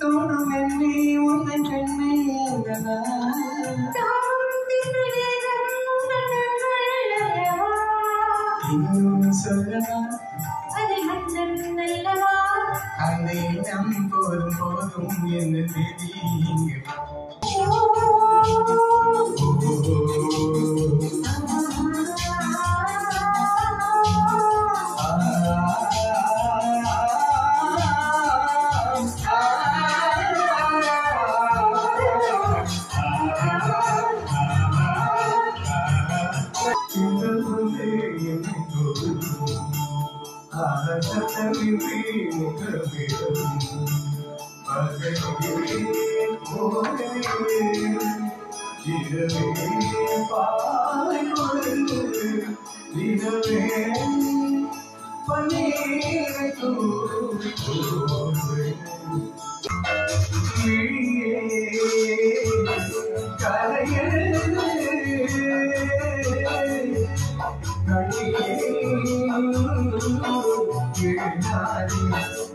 தோணும் என்னை உந்தன் கண்ணை இன்னும் சொல்லலாம் அந்த எண்ணம் போதும் போதும் என்ன தேடி இங்கு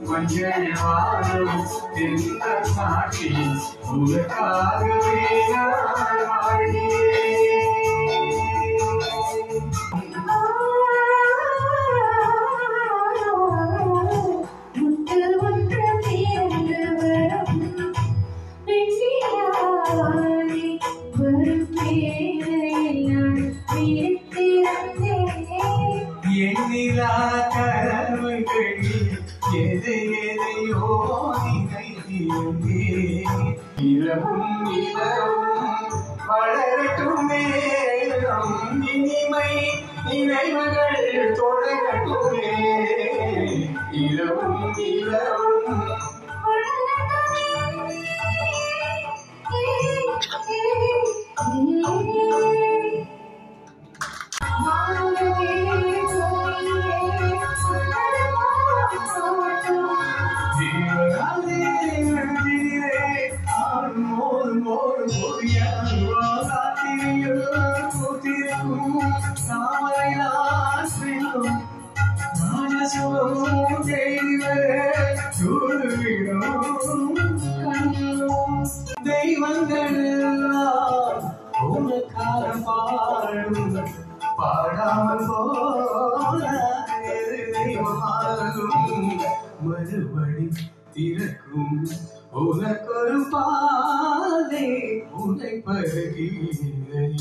மஞ்சள் வாழும் எந்த சாட்சி உனக்காகவே எண்ணிலா கனவுகளில் எது எதையோ நினைத்தே இரவும் இரவும் வளரட்டும் நேரம் இனிமை நினைவுகள் தொடரட்டுமே இரவும் இரவும் தெய்வங்களெல்லாம் உனக்காக பாடும் பாடாமல் போன தெய்வமாகும் மறுபடி திறக்கும் உனக்கொரு பாதை உன்னை பருகிறேன்